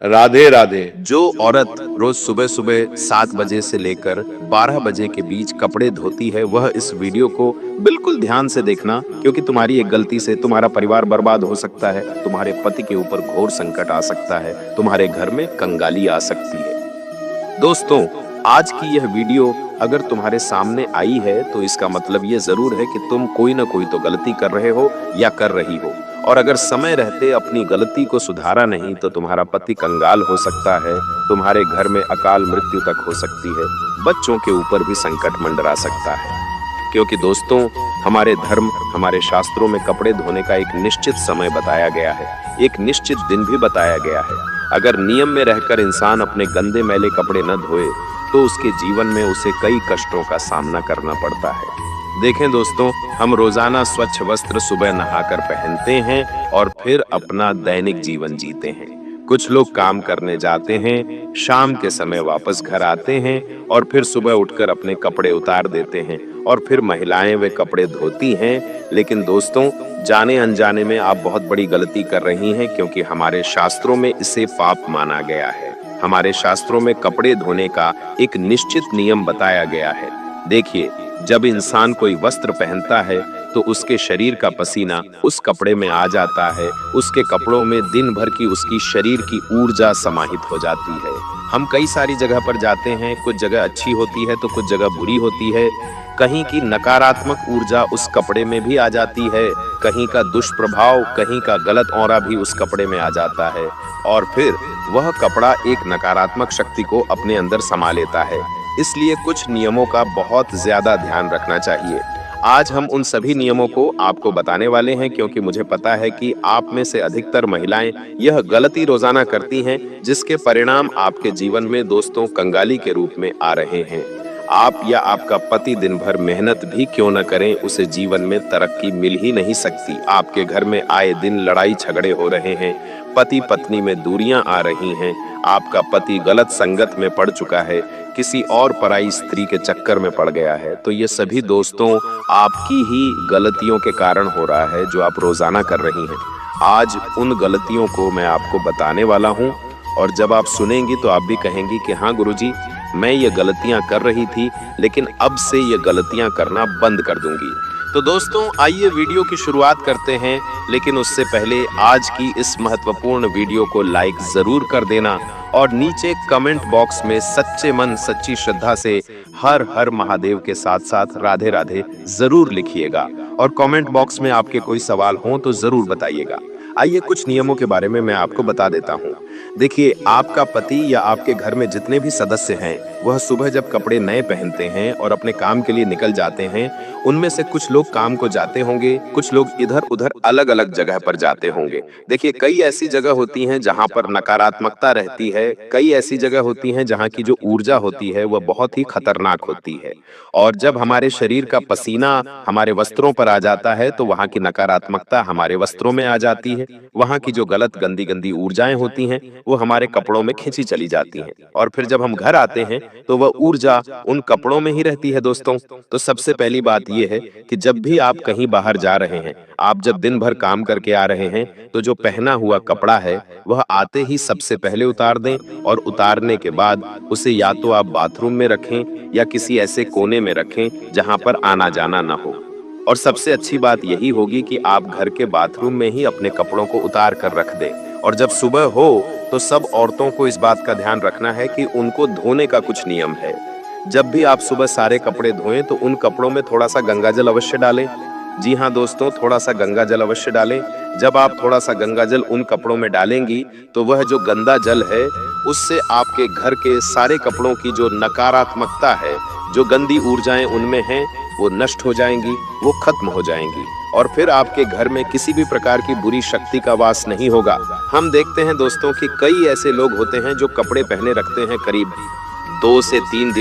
राधे राधे। जो औरत रोज सुबह सुबह 7 बजे से लेकर 12 बजे के बीच कपड़े धोती है, वह इस वीडियो को बिल्कुल ध्यान से देखना, क्योंकि तुम्हारी एक गलती से तुम्हारा परिवार बर्बाद हो सकता है, तुम्हारे पति के ऊपर घोर संकट आ सकता है, तुम्हारे घर में कंगाली आ सकती है। दोस्तों, आज की यह वीडियो अगर तुम्हारे सामने आई है तो इसका मतलब ये जरूर है कि तुम कोई ना कोई तो गलती कर रहे हो या कर रही हो, और अगर समय रहते अपनी गलती को सुधारा नहीं तो तुम्हारा पति कंगाल हो सकता है, तुम्हारे घर में अकाल मृत्यु तक हो सकती है, बच्चों के ऊपर भी संकट मंडरा सकता है। क्योंकि दोस्तों, हमारे धर्म, हमारे शास्त्रों में कपड़े धोने का एक निश्चित समय बताया गया है, एक निश्चित दिन भी बताया गया है। अगर नियम में रहकर इंसान अपने गंदे मैले कपड़े न धोए तो उसके जीवन में उसे कई कष्टों का सामना करना पड़ता है। देखें दोस्तों, हम रोजाना स्वच्छ वस्त्र सुबह नहाकर पहनते हैं और फिर अपना दैनिक जीवन जीते हैं। कुछ लोग काम करने जाते हैं, शाम के समय वापस घर आते हैं और फिर सुबह उठकर अपने कपड़े उतार देते हैं और फिर महिलाएं वे कपड़े धोती हैं। लेकिन दोस्तों, जाने अनजाने में आप बहुत बड़ी गलती कर रही हैं, क्योंकि हमारे शास्त्रों में इसे पाप माना गया है। हमारे शास्त्रों में कपड़े धोने का एक निश्चित नियम बताया गया है। देखिए, जब इंसान कोई वस्त्र पहनता है तो उसके शरीर का पसीना उस कपड़े में आ जाता है, उसके कपड़ों में दिन भर की उसकी शरीर की ऊर्जा समाहित हो जाती है। हम कई सारी जगह पर जाते हैं, कुछ जगह अच्छी होती है तो कुछ जगह बुरी होती है, कहीं की नकारात्मक ऊर्जा उस कपड़े में भी आ जाती है, कहीं का दुष्प्रभाव, कहीं का गलत ऑरा भी उस कपड़े में आ जाता है, और फिर वह कपड़ा एक नकारात्मक शक्ति को अपने अंदर समा लेता है। इसलिए कुछ नियमों का बहुत ज्यादा ध्यान रखना चाहिए। आज हम उन सभी नियमों को आपको बताने वाले हैं, क्योंकि मुझे पता है कि आप में से अधिकतर महिलाएं यह गलती रोजाना करती हैं, जिसके परिणाम आपके जीवन में दोस्तों कंगाली के रूप में आ रहे हैं। आप या आपका पति दिन भर मेहनत भी क्यों न करें, उसे जीवन में तरक्की मिल ही नहीं सकती। आपके घर में आए दिन लड़ाई झगड़े हो रहे हैं, पति पत्नी में दूरियां आ रही हैं, आपका पति गलत संगत में पड़ चुका है, किसी और पराई स्त्री के चक्कर में पड़ गया है, तो ये सभी दोस्तों आपकी ही गलतियों के कारण हो रहा है जो आप रोजाना कर रही हैं। आज उन गलतियों को मैं आपको बताने वाला हूं, और जब आप सुनेंगी तो आप भी कहेंगी कि हाँ गुरुजी, मैं ये गलतियां कर रही थी, लेकिन अब से ये गलतियां करना बंद कर दूंगी। तो दोस्तों, आइए वीडियो की शुरुआत करते हैं, लेकिन उससे पहले आज की इस महत्वपूर्ण वीडियो को लाइक जरूर कर देना और नीचे कमेंट बॉक्स में सच्चे मन सच्ची श्रद्धा से हर हर महादेव के साथ साथ राधे राधे जरूर लिखिएगा, और कमेंट बॉक्स में आपके कोई सवाल हो तो जरूर बताइएगा। आइए कुछ नियमों के बारे में मैं आपको बता देता हूँ। देखिए, आपका पति या आपके घर में जितने भी सदस्य हैं, वह सुबह जब कपड़े नए पहनते हैं और अपने काम के लिए निकल जाते हैं, उनमें से कुछ लोग काम को जाते होंगे, कुछ लोग इधर उधर अलग अलग जगह पर जाते होंगे। देखिए, कई ऐसी जगह होती हैं जहां पर नकारात्मकता रहती है, कई ऐसी जगह होती हैं जहां की जो ऊर्जा होती है वह बहुत ही खतरनाक होती है, और जब हमारे शरीर का पसीना हमारे वस्त्रों पर आ जाता है तो वहां की नकारात्मकता हमारे वस्त्रों में आ जाती है, वहां की जो गलत गंदी गंदी ऊर्जाएं होती हैं वो हमारे कपड़ों में खींची चली जाती हैं, और फिर जब हम घर आते हैं तो वह ऊर्जा उन कपड़ों में ही रहती है। दोस्तों, तो सबसे पहली बात यह है कि जब भी आप कहीं बाहर जा रहे हैं, आप जब दिन भर काम करके आ रहे हैं, तो जो पहना हुआ कपड़ा है वह आते ही सबसे पहले उतार दें, और उतारने के बाद उसे या तो आप बाथरूम में रखें या किसी ऐसे कोने में रखें जहां पर आना जाना ना हो। और सबसे अच्छी बात यही होगी कि आप घर के बाथरूम में ही अपने कपड़ों को उतार कर रख दें। और जब सुबह हो तो सब औरतों को इस बात का ध्यान रखना है कि उनको धोने का कुछ नियम है। जब भी आप सुबह सारे कपड़े धोएं तो उन कपड़ों में थोड़ा सा गंगा जल अवश्य डालें। जी हाँ दोस्तों, थोड़ा सा गंगा जल अवश्य डालें। जब आप थोड़ा सा गंगा जल उन कपड़ों में डालेंगी तो वह जो गंदा जल है उससे आपके घर के सारे कपड़ों की जो नकारात्मकता है, जो गंदी ऊर्जाएं उनमें हैं, वो नष्ट हो जाएंगी, वो खत्म हो जाएंगी, और फिर आपके घर में किसी भी प्रकार की बुरी शक्ति का वास नहीं होगा। हम देखते हैं दोस्तों कि कई ऐसे लोग होते हैं जो कपड़े पहने रखते हैं करीब 2 से 3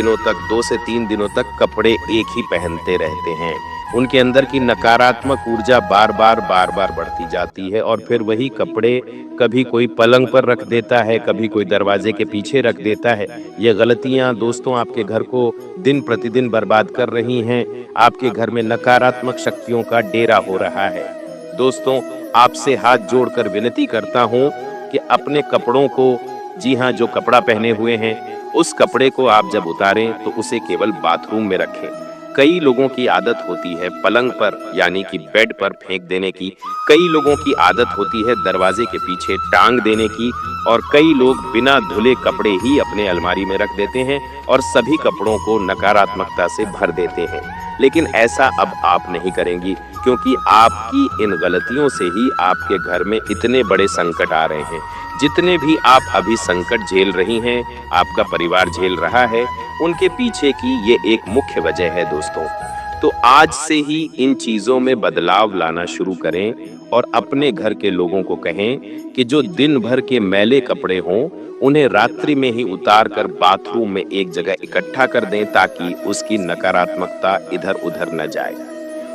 दिनों तक कपड़े एक ही पहनते रहते हैं। उनके अंदर की नकारात्मक ऊर्जा बार बार बढ़ती जाती है, और फिर वही कपड़े कभी कोई पलंग पर रख देता है, कभी कोई दरवाजे के पीछे रख देता है। ये गलतियां दोस्तों आपके घर को दिन प्रतिदिन बर्बाद कर रही हैं। आपके घर में नकारात्मक शक्तियों का डेरा हो रहा है। दोस्तों, आपसे हाथ जोड़कर विनती करता हूं कि अपने कपड़ों को जी हाँ, जो कपड़ा पहने हुए हैं उस कपड़े को आप जब उतारें तो उसे केवल बाथरूम में रखें। कई लोगों की आदत होती है पलंग पर यानी कि बेड पर फेंक देने की, कई लोगों की आदत होती है दरवाजे के पीछे टांग देने की, और कई लोग बिना धुले कपड़े ही अपने अलमारी में रख देते हैं और सभी कपड़ों को नकारात्मकता से भर देते हैं। लेकिन ऐसा अब आप नहीं करेंगी, क्योंकि आपकी इन गलतियों से ही आपके घर में इतने बड़े संकट आ रहे हैं। जितने भी आप अभी संकट झेल रही हैं, आपका परिवार झेल रहा है, उनके पीछे की ये एक मुख्य वजह है दोस्तों। तो आज से ही इन चीजों में बदलाव लाना शुरू करें और अपने घर के लोगों को कहें कि जो दिन भर के मैले कपड़े हों उन्हें रात्रि में ही उतार कर बाथरूम में एक जगह इकट्ठा कर दें, ताकि उसकी नकारात्मकता इधर उधर न जाए।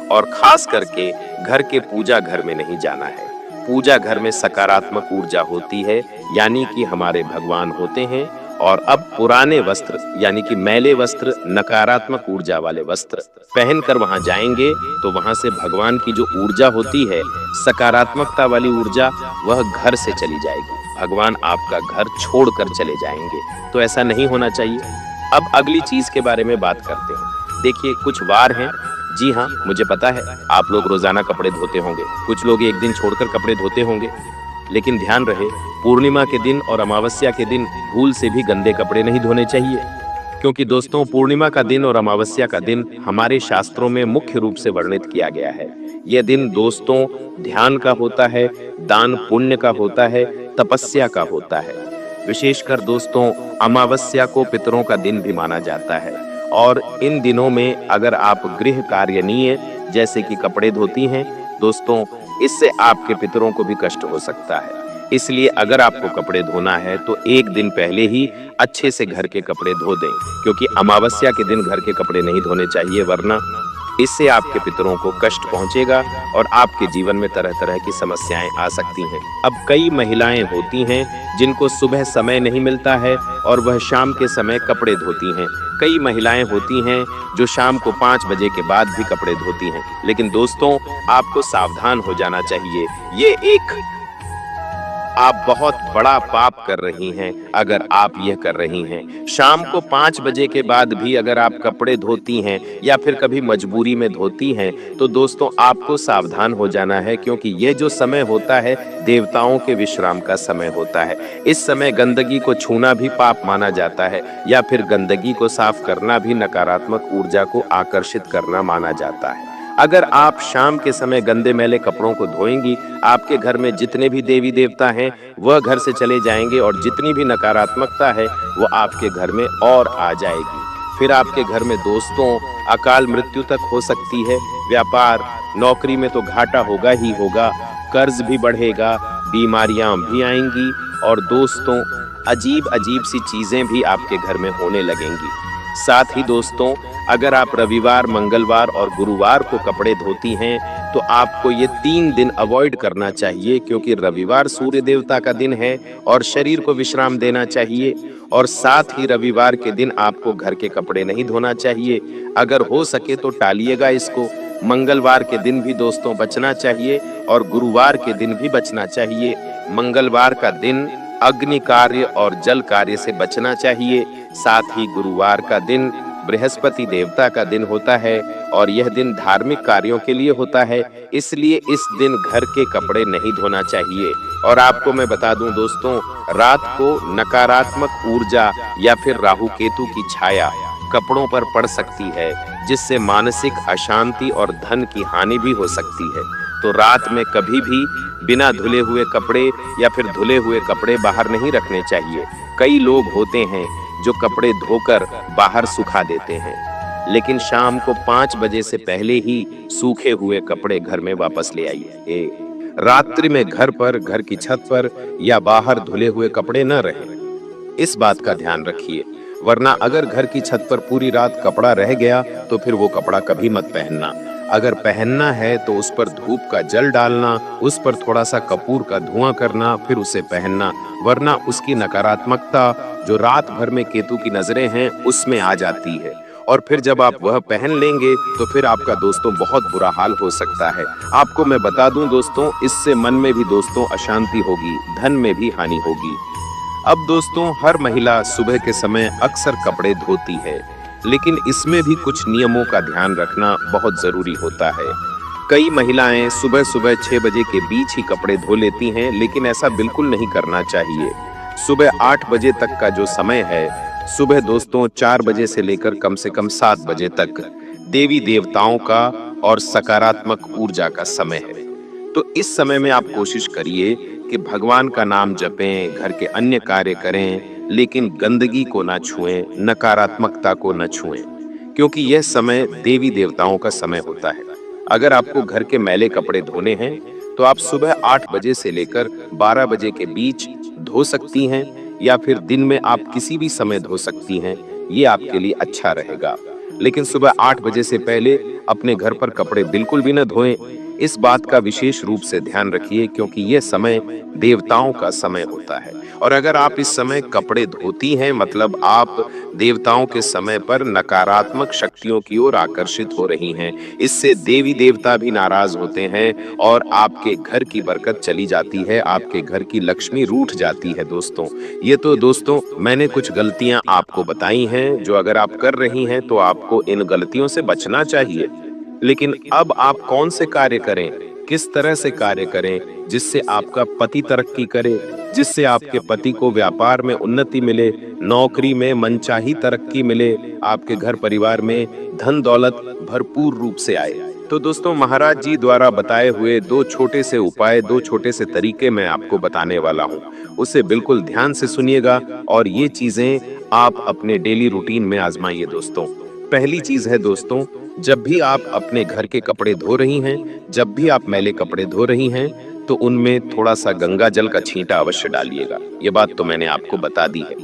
और खास करके घर के पूजा घर में नहीं जाना है। पूजा घर में सकारात्मक ऊर्जा होती है, यानी कि हमारे भगवान होते हैं, और अब पुराने वस्त्र यानी कि मैले वस्त्र, नकारात्मक ऊर्जा वाले वस्त्र पहनकर वहां जाएंगे तो वहां से भगवान की जो ऊर्जा होती है, सकारात्मकता वाली ऊर्जा, वह घर से चली जाएगी। भगवान आपका घर छोड़कर चले जाएंगे। तो ऐसा नहीं होना चाहिए। अब अगली चीज के बारे में बात करते हैं। देखिए, कुछ वार हैं। जी हाँ, मुझे पता है आप लोग रोजाना कपड़े धोते होंगे, कुछ लोग एक दिन छोड़कर कपड़े धोते होंगे, लेकिन ध्यान रहे पूर्णिमा के दिन और अमावस्या के दिन भूल से भी गंदे कपड़े नहीं धोने चाहिए। क्योंकि दोस्तों, पूर्णिमा का दिन और अमावस्या का दिन हमारे शास्त्रों में मुख्य रूप से वर्णित किया गया है। यह दिन दोस्तों ध्यान का होता है, दान पुण्य का होता है, तपस्या का होता है। विशेषकर दोस्तों अमावस्या को पितरों का दिन भी माना जाता है, और इन दिनों में अगर आप गृह कार्यनीय जैसे कि कपड़े धोती हैं दोस्तों, इससे आपके पितरों को भी कष्ट हो सकता है। इसलिए अगर आपको कपड़े धोना है तो एक दिन पहले ही अच्छे से घर के कपड़े धो दें, क्योंकि अमावस्या के दिन घर के कपड़े नहीं धोने चाहिए, वरना इससे आपके पितरों को कष्ट पहुंचेगा और आपके जीवन में तरह तरह की समस्याएं आ सकती हैं। अब कई महिलाएं होती हैं जिनको सुबह समय नहीं मिलता है और वह शाम के समय कपड़े धोती हैं। कई महिलाएं होती हैं जो शाम को 5 बजे के बाद भी कपड़े धोती हैं। लेकिन दोस्तों, आपको सावधान हो जाना चाहिए। ये एक आप बहुत बड़ा पाप कर रही हैं अगर आप यह कर रही हैं। शाम को 5 बजे के बाद भी अगर आप कपड़े धोती हैं या फिर कभी मजबूरी में धोती हैं, तो दोस्तों आपको सावधान हो जाना है, क्योंकि ये जो समय होता है देवताओं के विश्राम का समय होता है। इस समय गंदगी को छूना भी पाप माना जाता है, या फिर गंदगी को साफ करना भी नकारात्मक ऊर्जा को आकर्षित करना माना जाता है। अगर आप शाम के समय गंदे मैले कपड़ों को धोएंगी, आपके घर में जितने भी देवी देवता हैं वह घर से चले जाएंगे, और जितनी भी नकारात्मकता है वो आपके घर में और आ जाएगी। फिर आपके घर में दोस्तों अकाल मृत्यु तक हो सकती है। व्यापार नौकरी में तो घाटा होगा ही होगा, कर्ज भी बढ़ेगा, बीमारियां भी आएंगी, और दोस्तों अजीब अजीब सी चीजें भी आपके घर में होने लगेंगी। साथ ही दोस्तों, अगर आप रविवार, मंगलवार और गुरुवार को कपड़े धोती हैं तो आपको ये 3 दिन अवॉइड करना चाहिए, क्योंकि रविवार सूर्य देवता का दिन है और शरीर को विश्राम देना चाहिए। और साथ ही रविवार के दिन आपको घर के कपड़े नहीं धोना चाहिए। अगर हो सके तो टालिएगा इसको। मंगलवार के दिन भी दोस्तों बचना चाहिए और गुरुवार के दिन भी बचना चाहिए। मंगलवार का दिन अग्नि कार्य और जल कार्य से बचना चाहिए। साथ ही गुरुवार का दिन बृहस्पति देवता का दिन होता है और यह दिन धार्मिक कार्यों के लिए होता है, इसलिए इस दिन घर के कपड़े नहीं धोना चाहिए। और आपको मैं बता दूं दोस्तों, रात को नकारात्मक ऊर्जा या फिर राहु केतु की छाया कपड़ों पर पड़ सकती है, जिससे मानसिक अशांति और धन की हानि भी हो सकती है। तो रात में कभी भी बिना धुले हुए कपड़े या फिर धुले हुए कपड़े बाहर नहीं रखने चाहिए। कई लोग होते हैं जो कपड़े धोकर बाहर सुखा देते हैं, लेकिन शाम को 5 बजे से पहले ही सूखे हुए कपड़े घर में वापस ले आइए। रात्रि में घर पर, घर की छत पर या बाहर धुले हुए कपड़े न रहें। इस बात का ध्यान रखिए, वरना अगर घर की छत पर पूरी रात कपड़ा रह गया तो फिर वो कपड़ा कभी मत पहनना। अगर पहनना है तो उस पर धूप का जल डालना, उस पर थोड़ा सा कपूर का धुआं करना, फिर उसे पहनना, वरना उसकी नकारात्मकता जो रात भर में केतु की नजरें हैं उसमें आ जाती है। और फिर जब आप वह पहन लेंगे तो फिर आपका दोस्तों बहुत बुरा हाल हो सकता है। आपको मैं बता दूं दोस्तों, इससे मन में भी दोस्तों अशांति होगी, धन में भी हानि होगी। अब दोस्तों, हर महिला सुबह के समय अक्सर कपड़े धोती है, लेकिन इसमें भी कुछ नियमों का ध्यान रखना बहुत जरूरी होता है। कई महिलाएं सुबह सुबह 6 बजे के बीच ही कपड़े धो लेती हैं, लेकिन ऐसा बिल्कुल नहीं करना चाहिए। सुबह 8 बजे तक का जो समय है, सुबह दोस्तों 4 बजे से लेकर कम से कम 7 बजे तक देवी देवताओं का और सकारात्मक ऊर्जा का समय है। तो इस समय में आप कोशिश करिए कि भगवान का नाम जपें, घर के अन्य कार्य करें, लेकिन गंदगी को ना छुएं, नकारात्मकता को न छुएं, क्योंकि यह समय देवी देवताओं का समय होता है। अगर आपको घर के मैले कपड़े धोने हैं तो आप सुबह 8 बजे से लेकर 12 बजे के बीच धो सकती हैं, या फिर दिन में आप किसी भी समय धो सकती हैं। ये आपके लिए अच्छा रहेगा। लेकिन सुबह 8 बजे से पहले अपने घर पर कपड़े बिल्कुल भी न धोएं। इस बात का विशेष रूप से ध्यान रखिए, क्योंकि यह समय देवताओं का समय होता है। और अगर आप इस समय कपड़े धोती हैं, मतलब आप देवताओं के समय पर नकारात्मक शक्तियों की ओर आकर्षित हो रही हैं। इससे देवी देवता भी नाराज होते हैं और आपके घर की बरकत चली जाती है, आपके घर की लक्ष्मी रूठ जाती है दोस्तों। ये तो दोस्तों मैंने कुछ गलतियां आपको बताई हैं, जो अगर आप कर रही हैं तो आपको इन गलतियों से बचना चाहिए। लेकिन अब आप कौन से कार्य करें, किस तरह से कार्य करें जिससे आपका पति तरक्की करे, जिससे आपके पति को व्यापार में उन्नति मिले, नौकरी में मनचाही तरक्की मिले, आपके घर परिवार में धन दौलत भरपूर रूप से आए। तो दोस्तों, महाराज जी द्वारा बताए हुए 2 छोटे से उपाय, 2 छोटे से तरीके मैं आपको बताने वाला हूँ। उसे बिल्कुल ध्यान से सुनिएगा और ये चीजें आप अपने डेली रूटीन में आजमाइए दोस्तों। पहली चीज है दोस्तों, जब भी आप अपने घर के कपड़े धो रही हैं, जब भी आप मैले कपड़े धो रही हैं, तो उनमें थोड़ा सा गंगा जल का छींटा अवश्य डालिएगा। ये बात तो मैंने आपको बता दी है।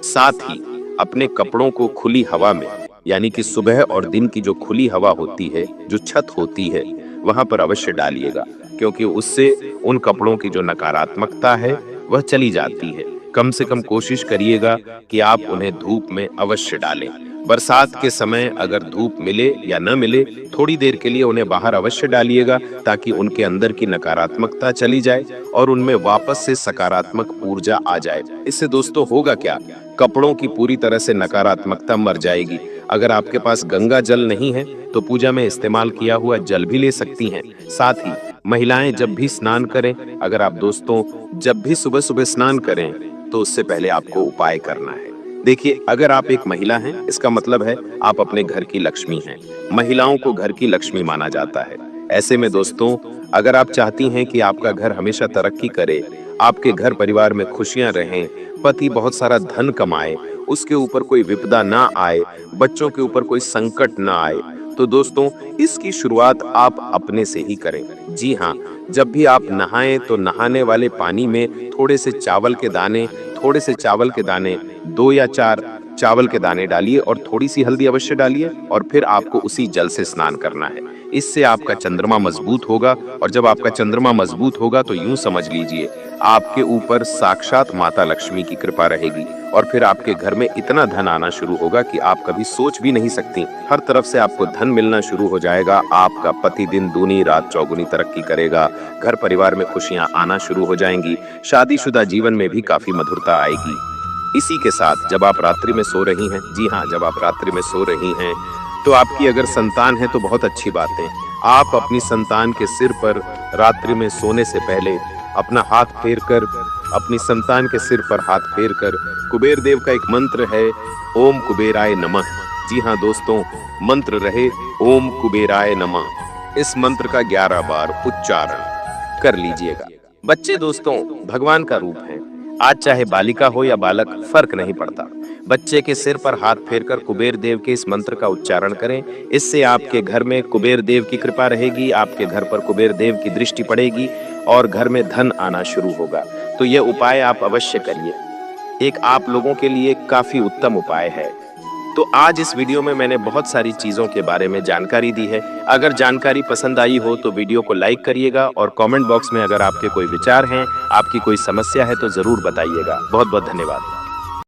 साथ ही अपने कपड़ों को खुली हवा में, यानी कि सुबह और दिन की जो खुली हवा होती है, जो छत होती है, वहां पर अवश्य डालिएगा, क्योंकि उससे उन कपड़ों की जो नकारात्मकता है वह चली जाती है। कम से कम कोशिश करिएगा कि आप उन्हें धूप में अवश्य डालें। बरसात के समय अगर धूप मिले या न मिले, थोड़ी देर के लिए उन्हें बाहर अवश्य डालिएगा, ताकि उनके अंदर की नकारात्मकता चली जाए और उनमें वापस से सकारात्मक ऊर्जा आ जाए। इससे दोस्तों होगा क्या, कपड़ों की पूरी तरह से नकारात्मकता मर जाएगी। अगर आपके पास गंगा जल नहीं है तो पूजा में इस्तेमाल किया हुआ जल भी ले सकती हैं। साथ ही महिलाएं जब भी स्नान करें, अगर आप दोस्तों जब भी सुबह सुबह स्नान करें, तो उससे पहले आपको उपाय करना है। देखिए, अगर आप एक महिला हैं, इसका मतलब है आप अपने घर की लक्ष्मी हैं। महिलाओं को घर की लक्ष्मी माना जाता है। ऐसे में दोस्तों, अगर आप चाहती हैं कि आपका घर हमेशा तरक्की करे, आपके घर परिवार में खुशियां रहें, पति बहुत सारा धन कमाए, उसके ऊपर कोई विपदा ना आए, बच्चों के ऊपर कोई संकट ना आए, तो दोस्तों इसकी शुरुआत आप अपने से ही करें। जी हाँ, जब भी आप नहाएं तो नहाने वाले पानी में थोड़े से चावल के दाने, 2 या 4 चावल के दाने डालिए और थोड़ी सी हल्दी अवश्य डालिए, और फिर आपको उसी जल से स्नान करना है। इससे आपका चंद्रमा मजबूत होगा, और जब आपका चंद्रमा मजबूत होगा तो यूं समझ लीजिए आपके ऊपर साक्षात माता लक्ष्मी की कृपा रहेगी, और फिर आपके घर में इतना धन आना शुरू होगा कि आप कभी सोच भी नहीं सकती। हर तरफ से आपको धन मिलना शुरू हो जाएगा। आपका पति दिन दूनी रात चौगुनी तरक्की करेगा, घर परिवार में खुशियां आना शुरू हो जाएंगी, शादीशुदा जीवन में भी काफी मधुरता आएगी। इसी के साथ जब आप रात्रि में सो रही हैं, जी हाँ, जब आप रात्रि में सो रही हैं, तो आपकी अगर संतान है तो बहुत अच्छी बात है। आप अपनी संतान के सिर पर रात्रि में सोने से पहले अपना हाथ फेरकर, अपनी संतान के सिर पर हाथ फेरकर, कुबेर देव का एक मंत्र है, ओम कुबेराय नमः। जी हाँ दोस्तों, मंत्र रहे ओम कुबेराय नमः। इस मंत्र का 11 बार उच्चारण कर लीजिएगा। बच्चे दोस्तों भगवान का रूप है। आज चाहे बालिका हो या बालक, फर्क नहीं पड़ता। बच्चे के सिर पर हाथ फेरकर कुबेर देव के इस मंत्र का उच्चारण करें। इससे आपके घर में कुबेर देव की कृपा रहेगी, आपके घर पर कुबेर देव की दृष्टि पड़ेगी और घर में धन आना शुरू होगा। तो यह उपाय आप अवश्य करिए। एक आप लोगों के लिए काफी उत्तम उपाय है। तो आज इस वीडियो में मैंने बहुत सारी चीजों के बारे में जानकारी दी है। अगर जानकारी पसंद आई हो तो वीडियो को लाइक करिएगा, और कमेंट बॉक्स में अगर आपके कोई विचार हैं, आपकी कोई समस्या है तो जरूर बताइएगा। बहुत बहुत धन्यवाद।